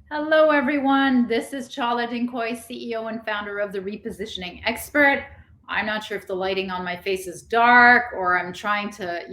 Hello, everyone. This is Chala Dinkoy, CEO and founder of the Repositioning Expert. I'm not sure if the lighting on my face is dark or I'm trying to,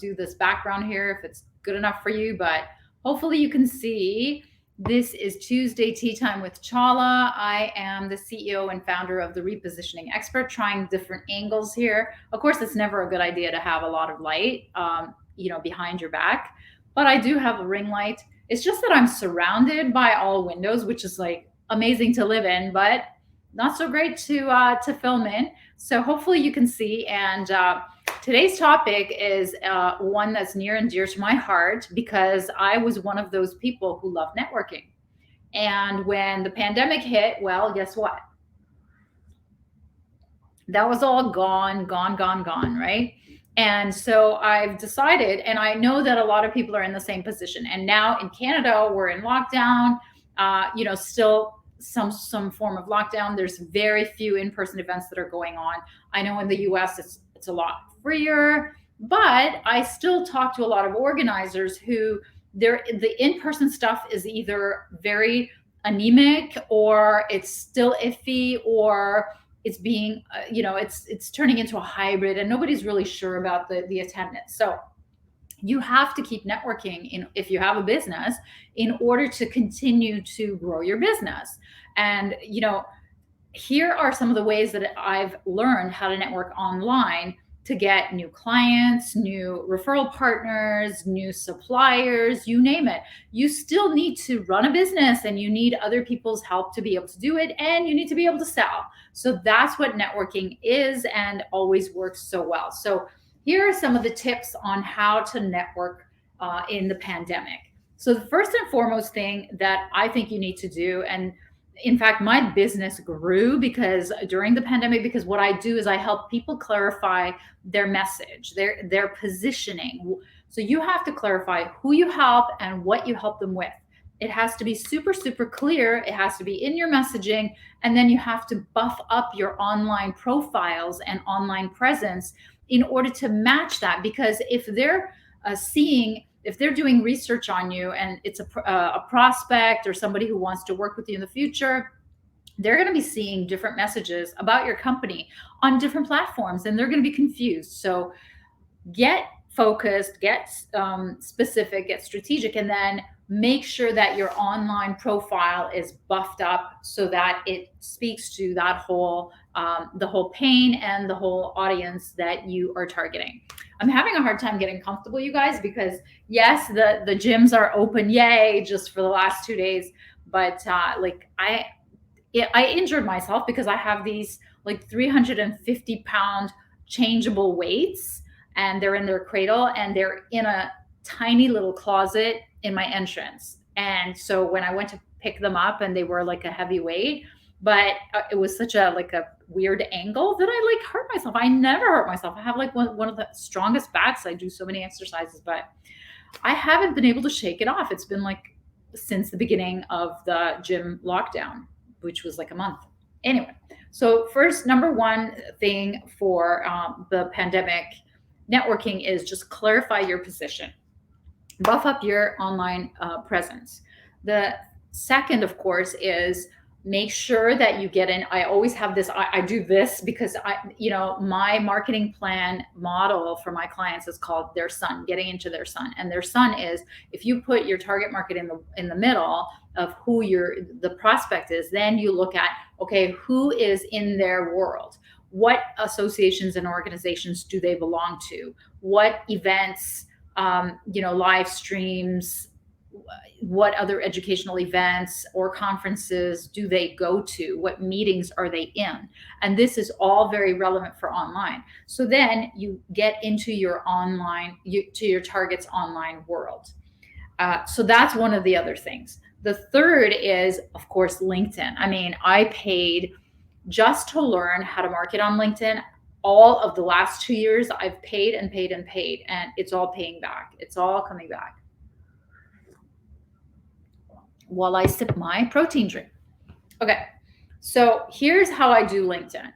do this background here if it's good enough for you, but hopefully you can see. This is Tuesday Tea Time with Chala. I am the CEO and founder of the Repositioning Expert, trying different angles here. Of course, it's never a good idea to have a lot of light, behind your back, but I do have a ring light. It's just that I'm surrounded by all windows, which is like amazing to live in, but not so great to film in. So hopefully you can see. And today's topic is one that's near and dear to my heart because I was one of those people who love networking. And when the pandemic hit, well, guess what? That was all gone, gone, gone, gone, right? And so I've decided, and I know that a lot of people are in the same position. And now in Canada, we're in lockdown. Still some form of lockdown. There's very few in-person events that are going on. I know in the U.S. it's a lot freer, but I still talk to a lot of organizers who the in-person stuff is either very anemic or it's still iffy or it's being it's turning into a hybrid and nobody's really sure about the attendance. So you have to keep networking if you have a business in order to continue to grow your business. And here are some of the ways that I've learned how to network online to get new clients, new referral partners, new suppliers, you name it. You still need to run a business and you need other people's help to be able to do it, and you need to be able to sell. So that's what networking is and always works so well. So here are some of the tips on how to network in the pandemic. So the first and foremost thing that I think you need to do, and in fact my business grew because during the pandemic, because what I do is I help people clarify their message, their positioning. So you have to clarify who you help and what you help them with. It has to be super super clear, it has to be in your messaging, and then you have to buff up your online profiles and online presence in order to match that. Because if they're if they're doing research on you and it's a prospect or somebody who wants to work with you in the future, they're going to be seeing different messages about your company on different platforms and they're going to be confused. So get focused, get specific, get strategic, and then make sure that your online profile is buffed up so that it speaks to that whole the whole pain and the whole audience that you are targeting. I'm having a hard time getting comfortable, you guys, because yes, the gyms are open, yay, just for the last 2 days, but I injured myself because I have these like 350-pound changeable weights, and they're in their cradle and they're in a tiny little closet in my entrance. And so when I went to pick them up, and they were like a heavy weight, but it was such a like a weird angle that I like hurt myself. I never hurt myself. I have like one of the strongest backs. I do so many exercises, but I haven't been able to shake it off. It's been like since the beginning of the gym lockdown, which was like a month. Anyway, so first, number one thing for the pandemic networking is just clarify your position, buff up your online presence. The second, of course, is make sure that you get in. I always have this, I do this because my marketing plan model for my clients is called their sun, getting into their sun. And their sun is, if you put your target market in the middle of who the prospect is, then you look at, okay, who is in their world? What associations and organizations do they belong to? What events, live streams, what other educational events or conferences do they go to? What meetings are they in? And this is all very relevant for online. So then you get into your to your target's online world. So that's one of the other things. The third is, of course, LinkedIn. I mean, I paid just to learn how to market on LinkedIn. All of the last 2 years, I've paid and paid and paid, and it's all paying back. It's all coming back while I sip my protein drink. Okay, so here's how I do LinkedIn.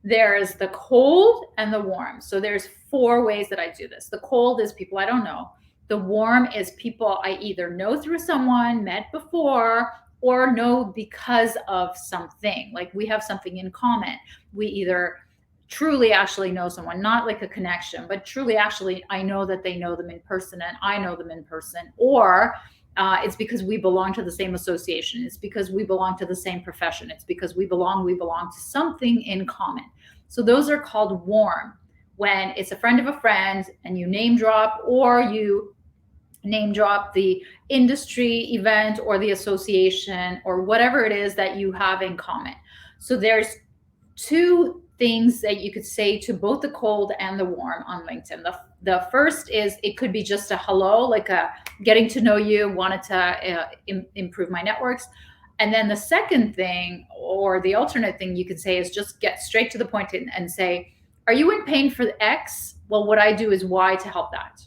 There's the cold and the warm. So there's 4 ways that I do this. The cold is people I don't know. The warm is people I either know through someone, met before, or know because of something. Like we have something in common. We either truly actually know someone, not like a connection, but truly actually I know that they know them in person and I know them in person, or it's because we belong to the same association. It's because we belong to the same profession. It's because we belong to something in common. So those are called warm, when it's a friend of a friend and you name drop, or you name drop the industry event or the association or whatever it is that you have in common. So there's two things that you could say to both the cold and the warm on LinkedIn. The first is it could be just a hello, like a getting to know you, wanted to improve my networks. And then the second thing, or the alternate thing you could say, is just get straight to the point and say, are you in pain for X? Well, what I do is Y to help that.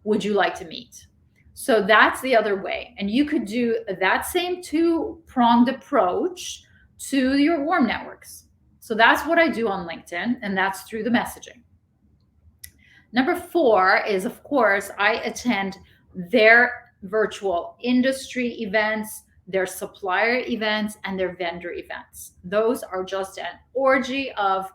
Would you like to meet? So that's the other way. And you could do that same two-pronged approach to your warm networks. So that's what I do on LinkedIn, and that's through the messaging. Number 4 is, of course, I attend their virtual industry events, their supplier events, and their vendor events. Those are just an orgy of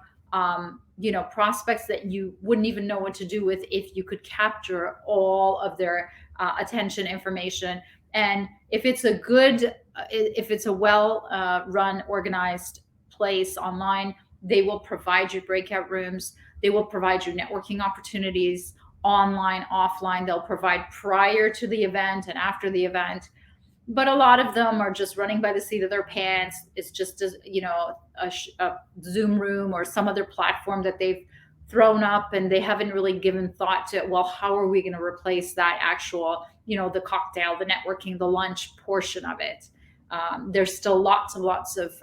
prospects that you wouldn't even know what to do with if you could capture all of their attention, information. And if it's a well run, organized place online, they will provide you breakout rooms. They will provide you networking opportunities online, offline. They'll provide prior to the event and after the event. But a lot of them are just running by the seat of their pants. It's just a Zoom room or some other platform that they've thrown up, and they haven't really given thought to, well, how are we going to replace that actual, the cocktail, the networking, the lunch portion of it. There's still lots of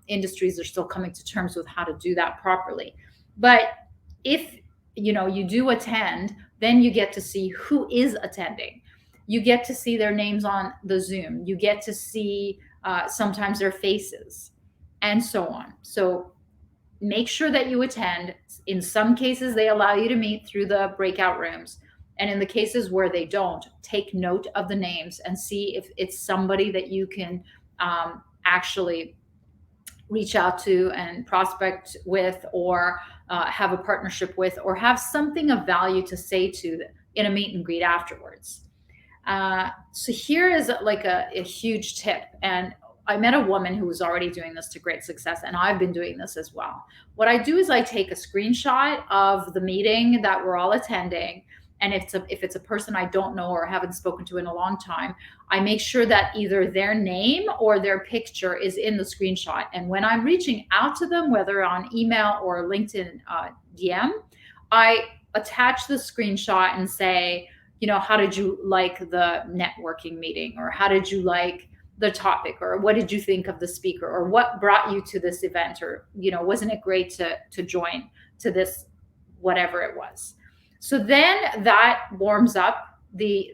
industries that are still coming to terms with how to do that properly. But if you do attend, then you get to see who is attending. You get to see their names on the Zoom. You get to see sometimes their faces, and so on. So make sure that you attend. In some cases, they allow you to meet through the breakout rooms. And in the cases where they don't, take note of the names and see if it's somebody that you can actually reach out to and prospect with, or have a partnership with, or have something of value to say to in a meet and greet afterwards. So here is like a huge tip. And I met a woman who was already doing this to great success, and I've been doing this as well. What I do is I take a screenshot of the meeting that we're all attending. And if it's a person I don't know or haven't spoken to in a long time, I make sure that either their name or their picture is in the screenshot. And when I'm reaching out to them, whether on email or LinkedIn DM, I attach the screenshot and say, how did you like the networking meeting? Or how did you like the topic? Or what did you think of the speaker? Or what brought you to this event? Or, wasn't it great to join to this, whatever it was? So then that warms up the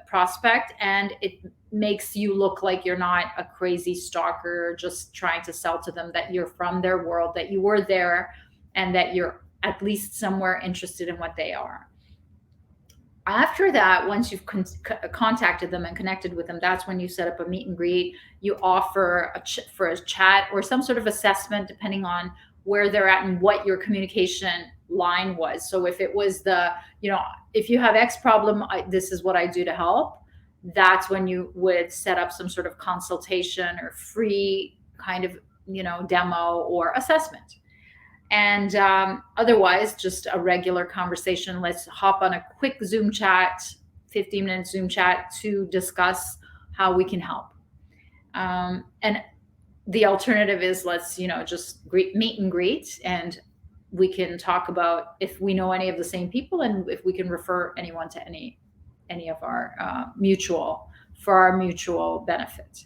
prospect, and it makes you look like you're not a crazy stalker just trying to sell to them, that you're from their world, that you were there, and that you're at least somewhere interested in what they are. After that, once you've contacted them and connected with them, that's when you set up a meet and greet. You offer for a chat or some sort of assessment, depending on where they're at and what your communication line was. So if it was if you have X problem, this is what I do to help. That's when you would set up some sort of consultation or free kind of, demo or assessment. And otherwise, just a regular conversation. Let's hop on a quick Zoom chat, 15-minute Zoom chat to discuss how we can help. And the alternative is let's, just meet and greet, and we can talk about if we know any of the same people and if we can refer anyone to any of our mutual benefit.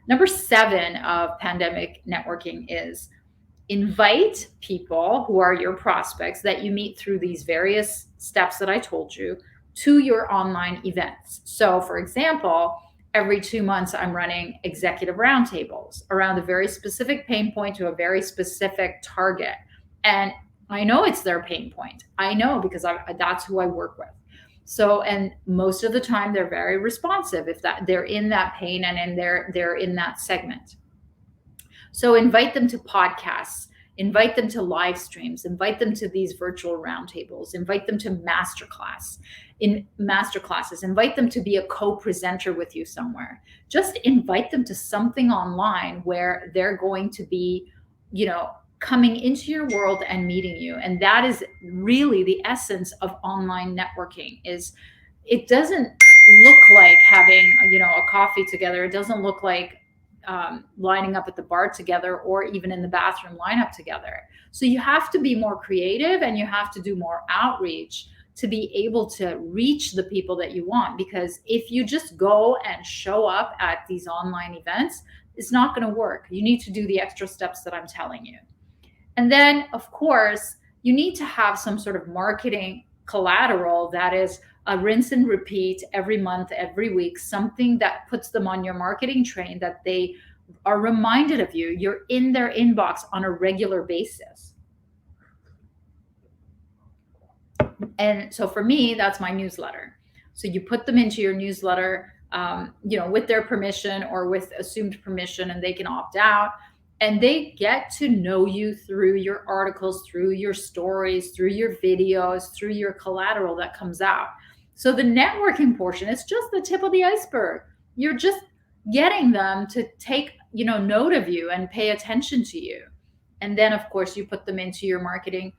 Number 7 of pandemic networking is invite people who are your prospects that you meet through these various steps that I told you to your online events. So for example, every 2 months, I'm running executive roundtables around a very specific pain point to a very specific target. And I know it's their pain point. I know because that's who I work with. So, and most of the time they're very responsive if that they're in that pain and they're in that segment. So invite them to podcasts, invite them to live streams, invite them to these virtual roundtables, invite them to masterclasses, invite them to be a co-presenter with you somewhere. Just invite them to something online where they're going to be, coming into your world and meeting you. And that is really the essence of online networking. Is it doesn't look like having, a coffee together. It doesn't look like lining up at the bar together or even in the bathroom lineup together. So you have to be more creative and you have to do more outreach to be able to reach the people that you want. Because if you just go and show up at these online events, it's not going to work. You need to do the extra steps that I'm telling you. And then, of course, you need to have some sort of marketing collateral that is a rinse and repeat every month, every week, something that puts them on your marketing train, that they are reminded of you. You're in their inbox on a regular basis. And so for me, that's my newsletter. So you put them into your newsletter, with their permission or with assumed permission, and they can opt out. And they get to know you through your articles, through your stories, through your videos, through your collateral that comes out. So the networking portion is just the tip of the iceberg. You're just getting them to take, note of you and pay attention to you. And then, of course, you put them into your marketing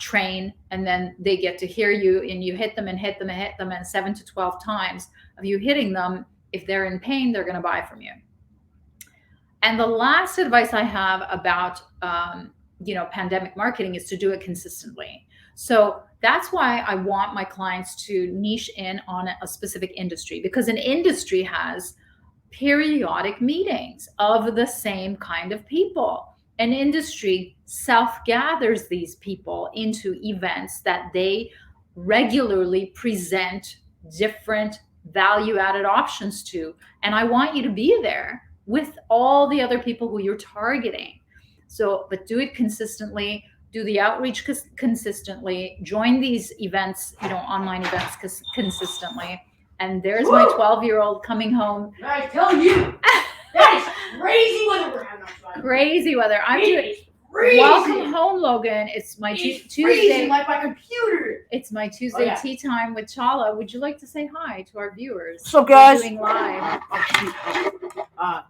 train, and then they get to hear you, and you hit them and hit them and hit them, and 7 to 12 times of you hitting them. If they're in pain, they're going to buy from you. And the last advice I have about, pandemic marketing is to do it consistently. So that's why I want my clients to niche in on a specific industry, because an industry has periodic meetings of the same kind of people. An industry self-gathers these people into events that they regularly present different value-added options to. And I want you to be there with all the other people who you're targeting. So, but do it consistently, do the outreach consistently, join these events, online events consistently. And there's my 12-year-old coming home. I tell you, that is crazy weather we're having outside. Crazy weather. I'm doing. Crazy. Welcome home, Logan. It's my Tuesday. Like my computer. It's my Tuesday tea time with Chala. Would you like to say hi to our viewers? So, guys, we're doing live.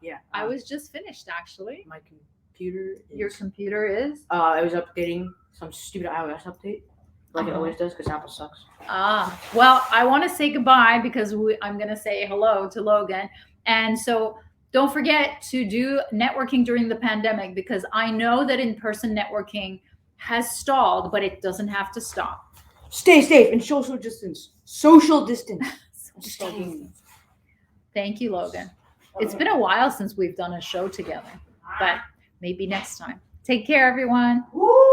Yeah. I was just finished, actually. My computer. Your computer is? I was updating some stupid iOS update, like it always does, because Apple sucks. Well, I want to say goodbye because I'm going to say hello to Logan, and so. Don't forget to do networking during the pandemic, because I know that in-person networking has stalled, but it doesn't have to stop. Stay safe and social distance. Social distance. Thank you, Logan. It's been a while since we've done a show together, but maybe next time. Take care, everyone. Woo!